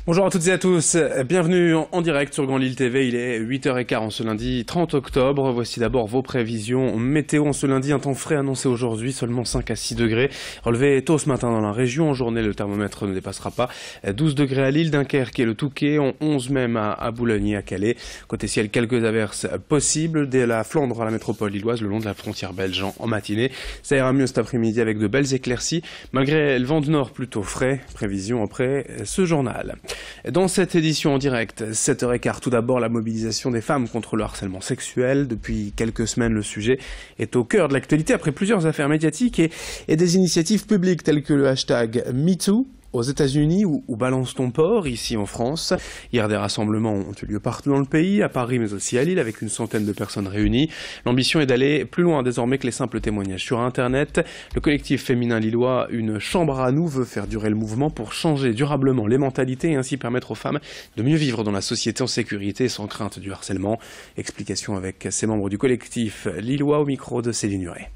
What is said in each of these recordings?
Bonjour à toutes et à tous, bienvenue en direct sur Grand Lille TV, il est 8h15 en ce lundi 30 octobre. Voici d'abord vos prévisions météo en ce lundi, un temps frais annoncé aujourd'hui, seulement 5 à 6 degrés. Relevé tôt ce matin dans la région, en journée le thermomètre ne dépassera pas 12 degrés à Lille, Dunkerque et le Touquet, 11 même à Boulogne et à Calais. Côté ciel, quelques averses possibles dès la Flandre à la métropole lilloise, le long de la frontière belge en matinée. Ça ira mieux cet après-midi avec de belles éclaircies, malgré le vent du nord plutôt frais. Prévision après ce journal. Dans cette édition en direct, 7h15, tout d'abord la mobilisation des femmes contre le harcèlement sexuel. Depuis quelques semaines, le sujet est au cœur de l'actualité après plusieurs affaires médiatiques et des initiatives publiques telles que le hashtag MeToo aux États-Unis ou Balance ton porc, ici en France. Hier, des rassemblements ont eu lieu partout dans le pays, à Paris mais aussi à Lille, avec une centaine de personnes réunies. L'ambition est d'aller plus loin désormais que les simples témoignages sur Internet. Le collectif féminin lillois Une chambre à nous veut faire durer le mouvement pour changer durablement les mentalités et ainsi permettre aux femmes de mieux vivre dans la société en sécurité sans crainte du harcèlement. Explication avec ses membres du collectif lillois au micro de Céline Huret.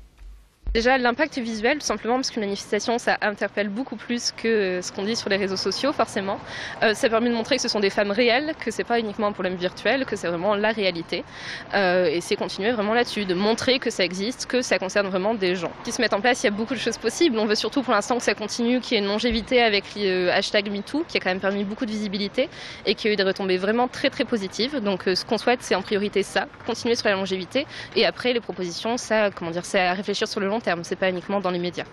Déjà l'impact visuel, tout simplement parce qu'une manifestation ça interpelle beaucoup plus que ce qu'on dit sur les réseaux sociaux forcément. Ça permet de montrer que ce sont des femmes réelles, que c'est pas uniquement un problème virtuel, que c'est vraiment la réalité. Et c'est continuer vraiment là-dessus, de montrer que ça existe, que ça concerne vraiment des gens. Qui se mettent en place, il y a beaucoup de choses possibles. On veut surtout pour l'instant que ça continue, qu'il y ait une longévité avec le hashtag MeToo, qui a quand même permis beaucoup de visibilité et qui a eu des retombées vraiment très très positives. Donc ce qu'on souhaite c'est en priorité ça, continuer sur la longévité et après les propositions, ça, c'est à réfléchir sur le long terme, c'est pas uniquement dans les médias.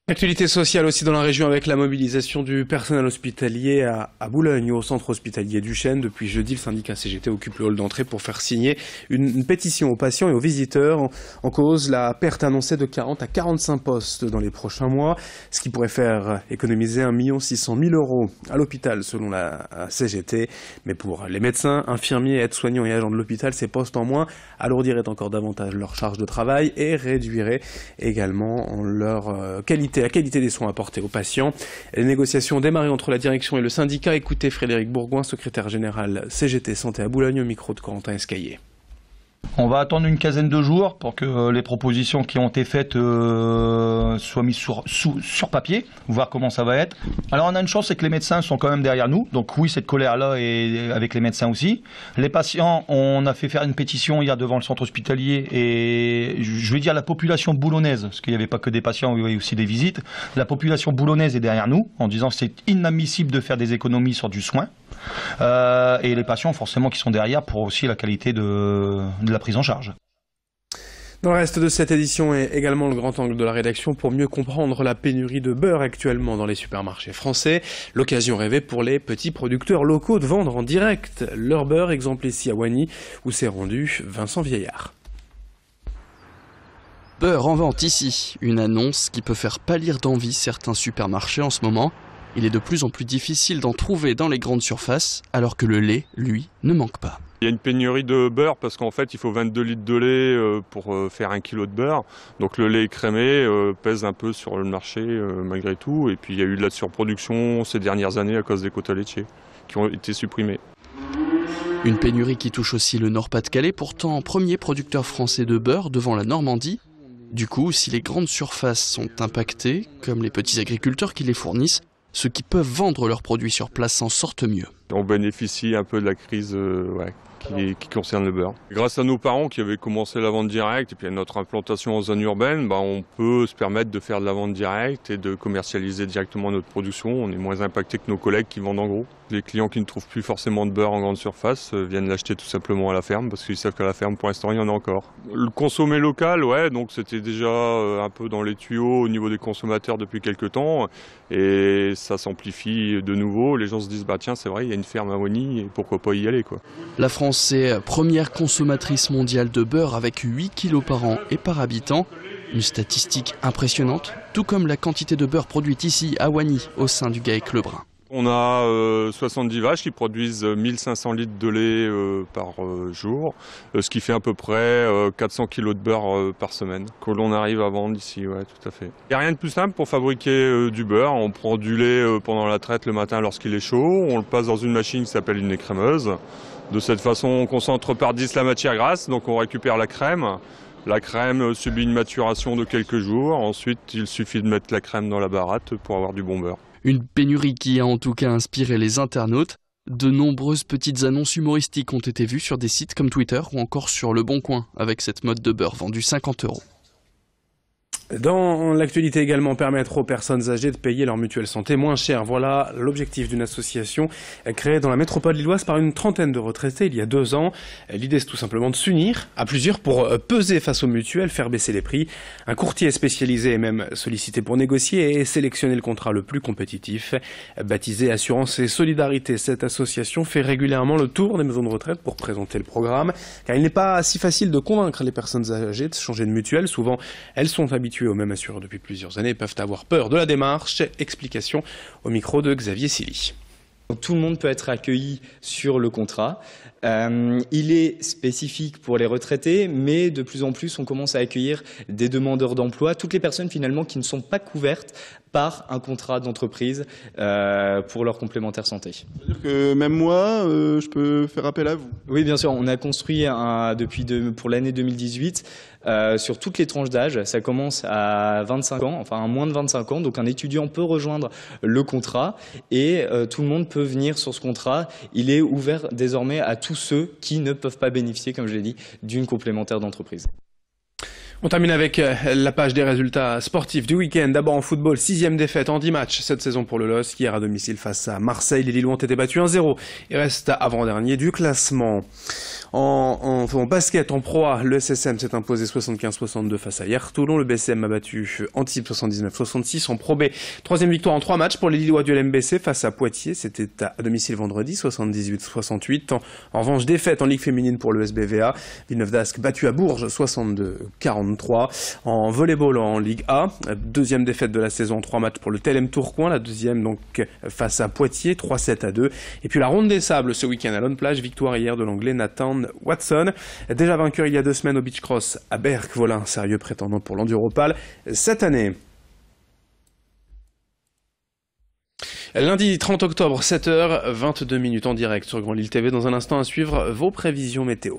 Actualité sociale aussi dans la région avec la mobilisation du personnel hospitalier à Boulogne, au centre hospitalier du Chêne. Depuis jeudi, le syndicat CGT occupe le hall d'entrée pour faire signer une pétition aux patients et aux visiteurs. En cause, la perte annoncée de 40 à 45 postes dans les prochains mois, ce qui pourrait faire économiser 1 600 000 € à l'hôpital selon la CGT. Mais pour les médecins, infirmiers, aides-soignants et agents de l'hôpital, ces postes en moins alourdiraient encore davantage leur charge de travail et réduiraient également leur la qualité des soins apportés aux patients. Les négociations ont démarré entre la direction et le syndicat. Écoutez Frédéric Bourgoin, secrétaire général CGT Santé à Boulogne, au micro de Corentin Escaillé. On va attendre une quinzaine de jours pour que les propositions qui ont été faites soient mises sur papier, voir comment ça va être. Alors on a une chance, c'est que les médecins sont quand même derrière nous. Donc oui, cette colère-là est avec les médecins aussi. Les patients, on a fait faire une pétition hier devant le centre hospitalier et je vais dire la population boulonnaise, parce qu'il n'y avait pas que des patients, il y avait aussi des visites. La population boulonnaise est derrière nous en disant que c'est inadmissible de faire des économies sur du soin. Et les patients forcément qui sont derrière pour aussi la qualité de la prise en charge. Dans le reste de cette édition est également le grand angle de la rédaction pour mieux comprendre la pénurie de beurre actuellement dans les supermarchés français. L'occasion rêvée pour les petits producteurs locaux de vendre en direct leur beurre, exemple ici à Wagny où s'est rendu Vincent Vieillard. Beurre en vente ici, une annonce qui peut faire pâlir d'envie certains supermarchés en ce moment. Il est de plus en plus difficile d'en trouver dans les grandes surfaces, alors que le lait, lui, ne manque pas. Il y a une pénurie de beurre parce qu'en fait il faut 22 litres de lait pour faire 1 kilo de beurre. Donc le lait écrémé pèse un peu sur le marché malgré tout. Et puis il y a eu de la surproduction ces dernières années à cause des quotas laitiers qui ont été supprimés. Une pénurie qui touche aussi le Nord-Pas-de-Calais, pourtant premier producteur français de beurre devant la Normandie. Du coup, si les grandes surfaces sont impactées, comme les petits agriculteurs qui les fournissent, ceux qui peuvent vendre leurs produits sur place s'en sortent mieux. On bénéficie un peu de la crise qui concerne le beurre. Grâce à nos parents qui avaient commencé la vente directe et puis à notre implantation en zone urbaine, on peut se permettre de faire de la vente directe et de commercialiser directement notre production. On est moins impacté que nos collègues qui vendent en gros. Les clients qui ne trouvent plus forcément de beurre en grande surface viennent l'acheter tout simplement à la ferme parce qu'ils savent qu'à la ferme pour l'instant il y en a encore. Le consommer local, donc c'était déjà un peu dans les tuyaux au niveau des consommateurs depuis quelques temps et ça s'amplifie de nouveau. Les gens se disent tiens c'est vrai il y a une ferme à Wagny et pourquoi pas y aller quoi. La France est première consommatrice mondiale de beurre avec 8 kilos par an et par habitant. Une statistique impressionnante, tout comme la quantité de beurre produite ici à Wagny au sein du GAEC Lebrun. On a 70 vaches qui produisent 1500 litres de lait par jour, ce qui fait à peu près 400 kilos de beurre par semaine que l'on arrive à vendre ici, tout à fait. Il n'y a rien de plus simple pour fabriquer du beurre. On prend du lait pendant la traite le matin lorsqu'il est chaud, on le passe dans une machine qui s'appelle une écrémeuse. De cette façon, on concentre par 10 la matière grasse, donc on récupère la crème La crème subit une maturation de quelques jours. Ensuite, il suffit de mettre la crème dans la baratte pour avoir du bon beurre. Une pénurie qui a en tout cas inspiré les internautes. De nombreuses petites annonces humoristiques ont été vues sur des sites comme Twitter ou encore sur Le Bon Coin avec cette mode de beurre vendue 50 €. Dans l'actualité également, permettre aux personnes âgées de payer leur mutuelle santé moins cher. Voilà l'objectif d'une association créée dans la métropole lilloise par une trentaine de retraités il y a 2 ans. L'idée, c'est tout simplement de s'unir à plusieurs pour peser face aux mutuelles, faire baisser les prix. Un courtier spécialisé est même sollicité pour négocier et sélectionner le contrat le plus compétitif. Baptisée Assurance et Solidarité, cette association fait régulièrement le tour des maisons de retraite pour présenter le programme. Car il n'est pas si facile de convaincre les personnes âgées de changer de mutuelle. Souvent, elles sont habituées au même assureur depuis plusieurs années et peuvent avoir peur de la démarche. Explication au micro de Xavier Silly. Tout le monde peut être accueilli sur le contrat. Il est spécifique pour les retraités, mais de plus en plus, on commence à accueillir des demandeurs d'emploi, toutes les personnes finalement qui ne sont pas couvertes par un contrat d'entreprise pour leur complémentaire santé. C'est-à-dire que même moi, je peux faire appel à vous? Oui, bien sûr. On a construit pour l'année 2018 sur toutes les tranches d'âge. Ça commence à 25 ans, enfin à moins de 25 ans. Donc un étudiant peut rejoindre le contrat et tout le monde peut venir sur ce contrat. Il est ouvert désormais à tous ceux qui ne peuvent pas bénéficier, comme je l'ai dit, d'une complémentaire d'entreprise. On termine avec la page des résultats sportifs du week-end. D'abord en football, 6e défaite en 10 matchs cette saison pour le LOSC. Hier à domicile face à Marseille, les Lillois ont été battus 1-0 et restent avant-dernier du classement. En basket, en Pro A, le SSM s'est imposé 75-62 face à hier Toulon. Le BCM a battu Antibes 79-66. En Pro B, 3e victoire en 3 matchs pour les Lillois du LMBC face à Poitiers. C'était à domicile vendredi, 78-68. En revanche, défaite en Ligue féminine pour le SBVA. Villeneuve d'Ascq battu à Bourges, 62-43. En volleyball en Ligue A, 2e défaite de la saison en 3 matchs pour le TLM Tourcoing. La 2e donc face à Poitiers, 3-7-2. Et puis la ronde des sables ce week-end à Lone Plage, victoire hier de l'anglais Nathan Watson, déjà vainqueur il y a 2 semaines au beach cross à Berck. Voilà un sérieux prétendant pour l'Enduropal cette année. Lundi 30 octobre, 7h22 en direct sur Grand Lille TV. Dans un instant à suivre vos prévisions météo.